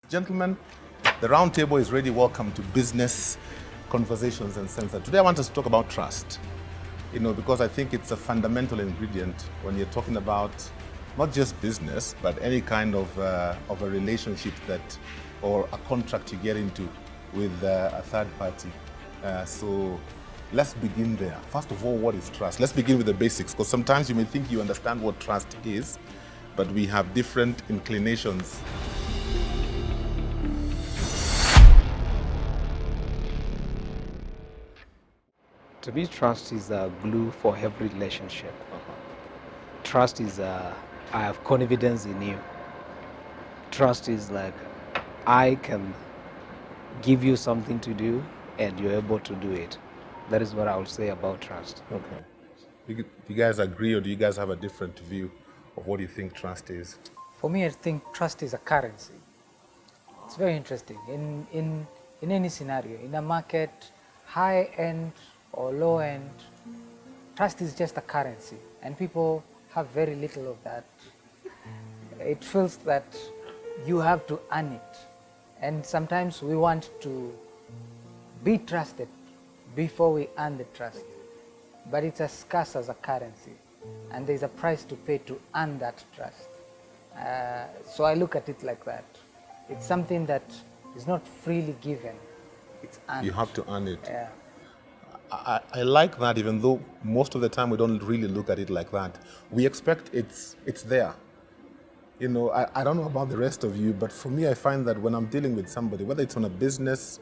Gentlemen, the round table is ready. Welcome to Business Conversations Uncensored. Today I want us to talk about trust. Because I think it's a fundamental ingredient when you're talking about not just business, but any kind of a relationship or a contract you get into with a third party. So let's begin there. First of all, what is trust? Let's begin with the basics, because sometimes you may think you understand what trust is, but we have different inclinations. To me, trust is a glue for every relationship. Trust is I have confidence in you. Trust is like I can give you something to do and you're able to do it. That is what I would say about trust. Okay. Do you guys agree, or do you guys have a different view of what you think trust is? For me, I think trust is a currency. It's very interesting. In any scenario, in a market, high end or low end, trust is just a currency, and people have very little of that. It feels that you have to earn it, and sometimes we want to be trusted before we earn the trust, but it's as scarce as a currency, and there's a price to pay to earn that trust. So I look at it like that. It's something that is not freely given, it's earned. You have to earn it. Yeah. I like that, even though most of the time we don't really look at it like that. We expect it's there. I don't know about the rest of you, but for me, I find that when I'm dealing with somebody, whether it's on a business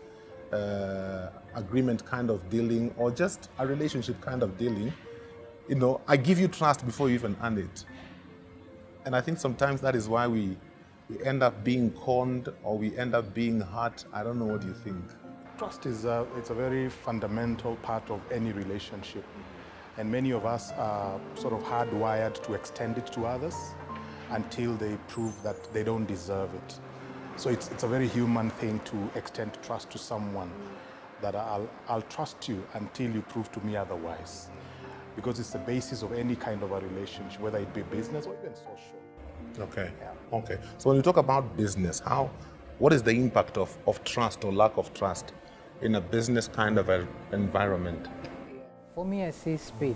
agreement kind of dealing or just a relationship kind of dealing, I give you trust before you even earn it. And I think sometimes that is why we end up being conned, or we end up being hurt. I don't know, what you think? Trust is it's a very fundamental part of any relationship. And many of us are sort of hardwired to extend it to others until they prove that they don't deserve it. So it's a very human thing to extend trust to someone, that I'll trust you until you prove to me otherwise. Because it's the basis of any kind of a relationship, whether it be business or even social. Okay. Yeah. Okay. So when you talk about business, what is the impact of trust or lack of trust in a business kind of environment? For me, I see speed.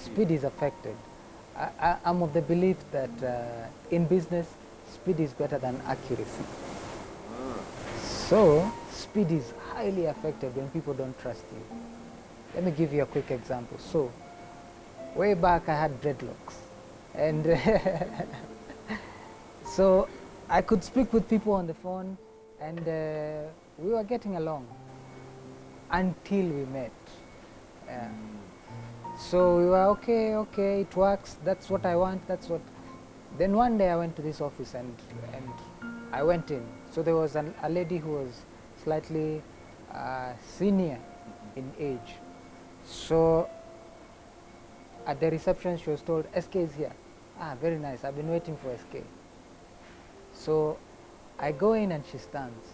Speed is affected. I'm of the belief that in business, speed is better than accuracy. So, speed is highly affected when people don't trust you. Let me give you a quick example. So, way back I had dreadlocks, and so I could speak with people on the phone, and we were getting along until we met. So we were okay, it works, that's what I want, that's what. Then one day I went to this office and I went in. So there was a lady who was slightly senior in age. So at the reception she was told, SK is here. Ah, very nice, I've been waiting for SK. So I go in and she stands.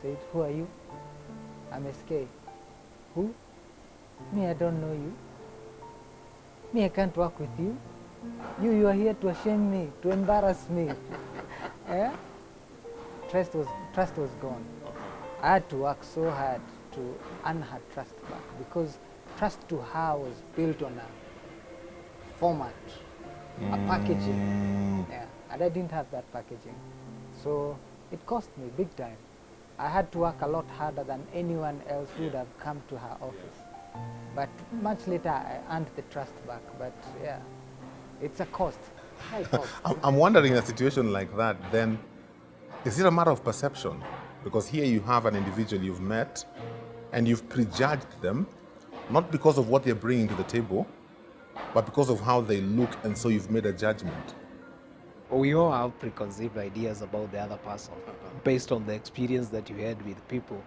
Said, who are you? I'm SK. Who? Me, I don't know you. Me, I can't work with you. You are here to shame me, to embarrass me. Yeah? Trust was gone. I had to work so hard to earn her trust back, because trust to her was built on a format, a packaging. Yeah, and I didn't have that packaging. So it cost me big time. I had to work a lot harder than anyone else who would have come to her office. But much later I earned the trust back. But yeah, it's a cost, high cost. I'm wondering, in a situation like that, then, is it a matter of perception? Because here you have an individual you've met and you've prejudged them, not because of what they're bringing to the table, but because of how they look, and so you've made a judgment. We all have preconceived ideas about the other person. Based on the experience that you had with people,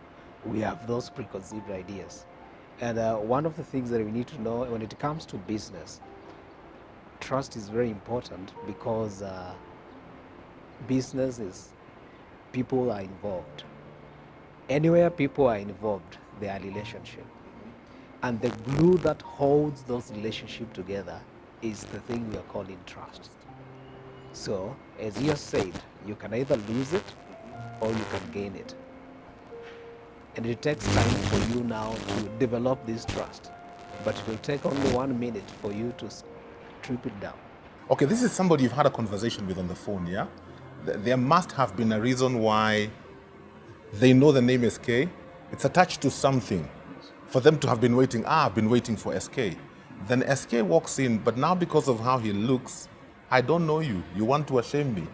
we have those preconceived ideas. And one of the things that we need to know when it comes to business, trust is very important, because business is, people are involved. Anywhere people are involved, there are relationships. And the glue that holds those relationships together is the thing we are calling trust. So, as you said, you can either lose it or you can gain it. And it takes time for you now to develop this trust. But it will take only 1 minute for you to strip it down. Okay, this is somebody you've had a conversation with on the phone, yeah? There must have been a reason why they know the name SK. It's attached to something for them to have been waiting. I've been waiting for SK. Then SK walks in, but now because of how he looks, I don't know you. You want to shame me.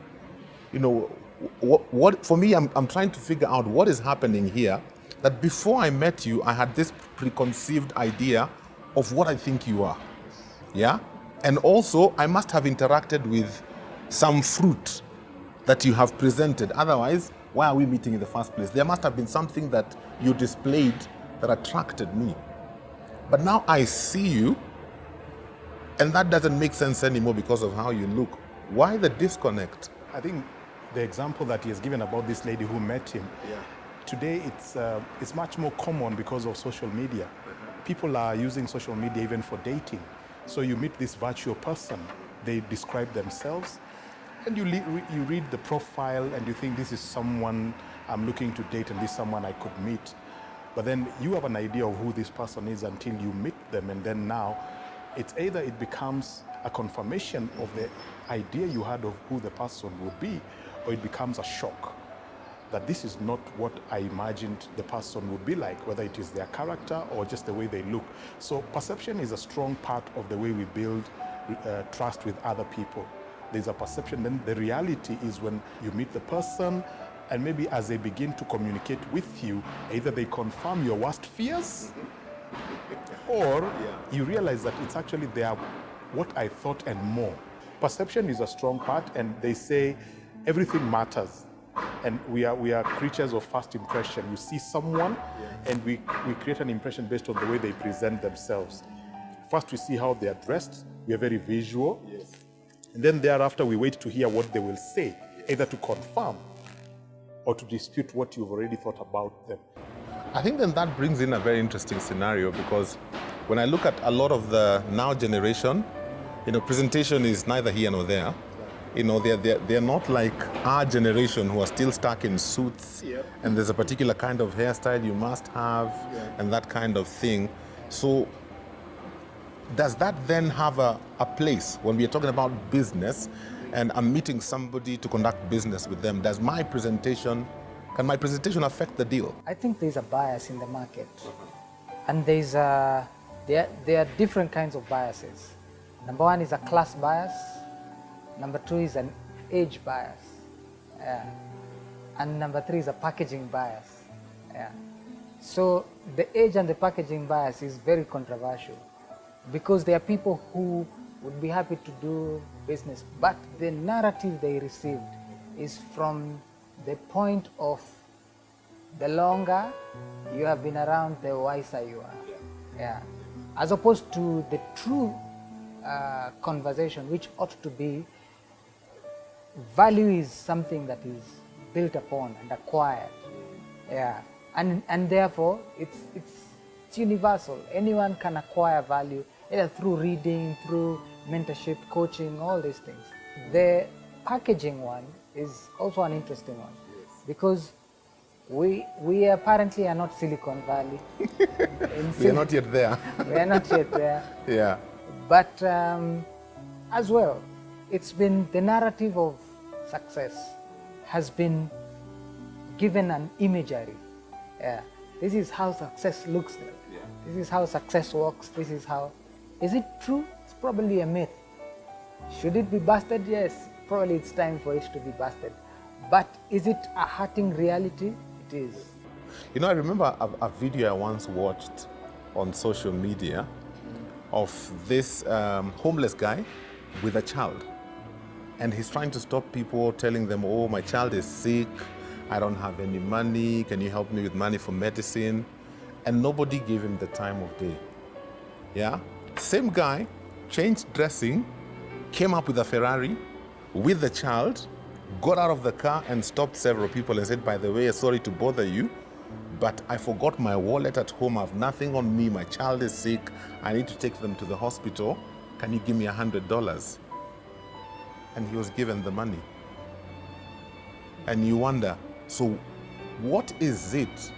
You know, what for me, I'm trying to figure out what is happening here, that before I met you, I had this preconceived idea of what I think you are. Yeah? And also, I must have interacted with some fruit that you have presented. Otherwise, why are we meeting in the first place? There must have been something that you displayed that attracted me. But now I see you, and that doesn't make sense anymore because of how you look. Why the disconnect? I think the example that he has given about this lady who met him, today it's much more common because of social media. People are using social media even for dating. So you meet this virtual person, they describe themselves, and you read the profile and you think this is someone I'm looking to date and this is someone I could meet. But then you have an idea of who this person is until you meet them, and then now it's either it becomes a confirmation of the idea you had of who the person would be, or it becomes a shock that this is not what I imagined the person would be like, whether it is their character or just the way they look. So perception is a strong part of the way we build trust with other people. There's a perception, then the reality is when you meet the person, and maybe as they begin to communicate with you, either they confirm your worst fears, or you realize that it's actually what I thought and more. Perception is a strong part, and they say everything matters. And we are creatures of first impression. You see someone, and we create an impression based on the way they present themselves. First, we see how they are dressed. We are very visual. Yes. And then thereafter, we wait to hear what they will say, either to confirm or to dispute what you've already thought about them. I think then that brings in a very interesting scenario, because when I look at a lot of the now generation, presentation is neither here nor there. They're not like our generation who are still stuck in suits, and there's a particular kind of hairstyle you must have, and that kind of thing. So does that then have a place when we are talking about business and I'm meeting somebody to conduct business with them? Can my presentation affect the deal? I think there's a bias in the market, and there are different kinds of biases. Number one is a class bias. Number two is an age bias. And number three is a packaging bias. So the age and the packaging bias is very controversial, because there are people who would be happy to do business, but the narrative they received is from the point of the longer you have been around, the wiser you are. As opposed to the true conversation, which ought to be, value is something that is built upon and acquired. And therefore it's universal. Anyone can acquire value, either through reading, through mentorship, coaching, all these things. The packaging one is also an interesting one, because we apparently are not Silicon Valley. We are not yet there. We are not yet there. Yeah. But as well, it's been the narrative of success has been given an imagery. This is how success looks like. This is how success works. This is how. Is it true? It's probably a myth. Should it be busted? Yes, probably it's time for it to be busted. But is it a hurting reality? It is. I remember a video I once watched on social media of this homeless guy with a child. And he's trying to stop people, telling them, oh, my child is sick, I don't have any money, can you help me with money for medicine? And nobody gave him the time of day. Same guy, changed dressing, came up with a Ferrari with the child, got out of the car and stopped several people and said, by the way, sorry to bother you, but I forgot my wallet at home, I have nothing on me, my child is sick, I need to take them to the hospital, can you give me $100? And he was given the money. And you wonder, So what is it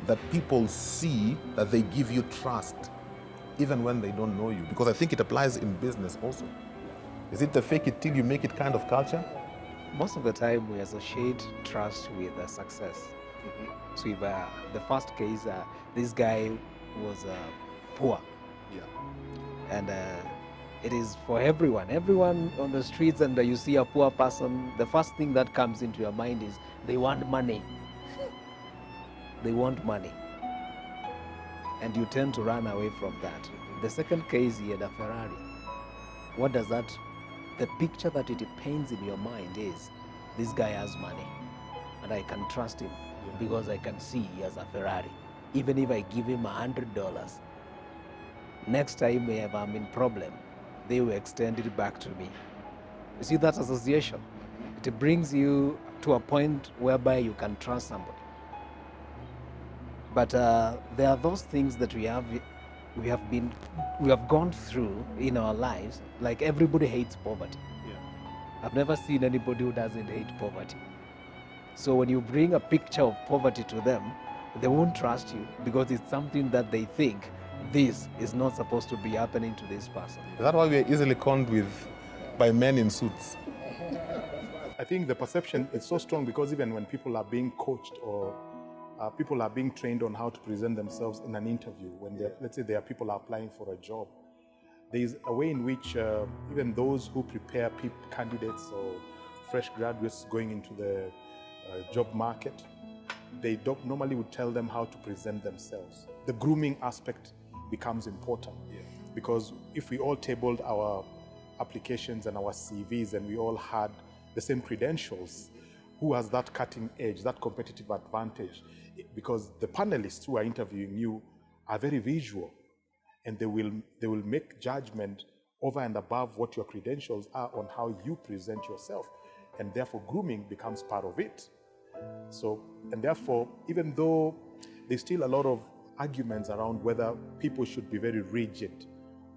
that people see that they give you trust even when they don't know you? Because I think it applies in business also. Is it the fake it till you make it kind of culture? Most of the time, we associate trust with success. So if the first case, this guy was poor, and it is for everyone on the streets, and you see a poor person, the first thing that comes into your mind is they want money. They want money, and you tend to run away from that. The second case, he had a Ferrari. What does that, the picture that it paints in your mind is, this guy has money and I can trust him because I can see he has a Ferrari. Even if I give him $100, next time if I'm in problem, they will extend it back to me. You see that association? It brings you to a point whereby you can trust somebody. But there are those things that we have gone through in our lives. Like everybody hates poverty. I've never seen anybody who doesn't hate poverty. So when you bring a picture of poverty to them, they won't trust you because it's something that they think this is not supposed to be happening to this person. Is that why we are easily conned by men in suits? I think the perception is so strong because even when people are being coached or people are being trained on how to present themselves in an interview, when let's say there are people applying for a job, there is a way in which even those who prepare candidates or fresh graduates going into the job market, they normally would tell them how to present themselves. The grooming aspect becomes important because if we all tabled our applications and our CVs and we all had the same credentials, who has that cutting edge, that competitive advantage? Because the panelists who are interviewing you are very visual, and they will make judgment over and above what your credentials are on how you present yourself, and therefore grooming becomes part of it. So, and therefore, even though there's still a lot of arguments around whether people should be very rigid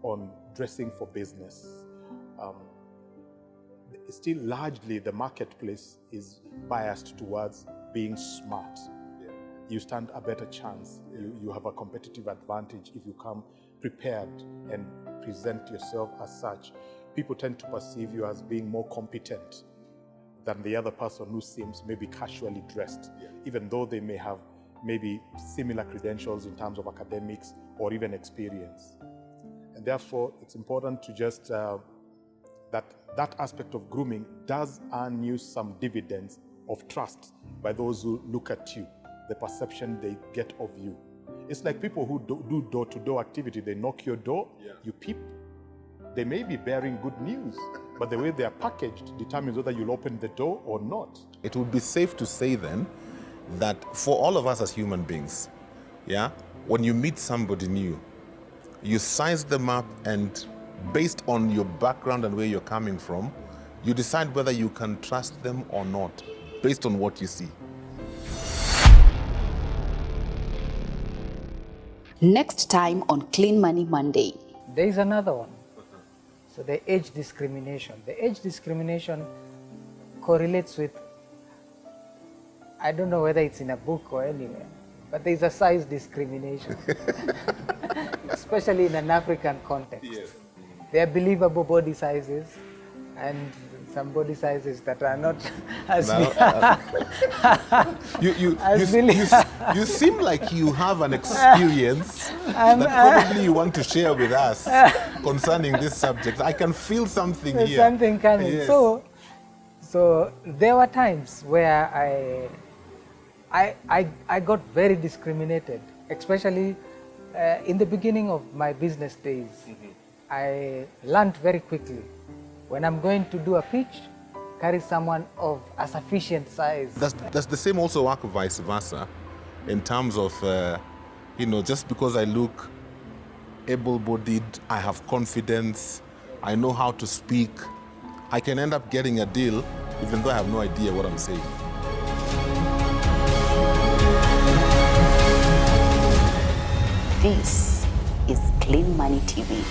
on dressing for business, still largely the marketplace is biased towards being smart. You stand a better chance. You have a competitive advantage if you come prepared and present yourself as such. People tend to perceive you as being more competent than the other person who seems maybe casually dressed, even though they may have maybe similar credentials in terms of academics or even experience. And therefore, it's important to just that aspect of grooming does earn you some dividends of trust by those who look at you, the perception they get of you. It's like people who do door-to-door activity. They knock your door, you peep. They may be bearing good news, but the way they are packaged determines whether you'll open the door or not. It would be safe to say then that for all of us as human beings, when you meet somebody new, you size them up, and based on your background and where you're coming from, you decide whether you can trust them or not, based on what you see. Next time on Clean Money Monday. There is another one. So the age discrimination. The age discrimination correlates with, I don't know whether it's in a book or anywhere, but there's a size discrimination, especially in an African context. There are believable body sizes and some body sizes that are not as you seem like you have an experience that probably you want to share with us concerning this subject. I can feel something There's here. something coming. Yes. So there were times where I got very discriminated, especially in the beginning of my business days. I learned very quickly, when I'm going to do a pitch, carry someone of a sufficient size. Does the same also work vice versa, in terms of, just because I look able-bodied, I have confidence, I know how to speak, I can end up getting a deal even though I have no idea what I'm saying. This is Clean Money TV.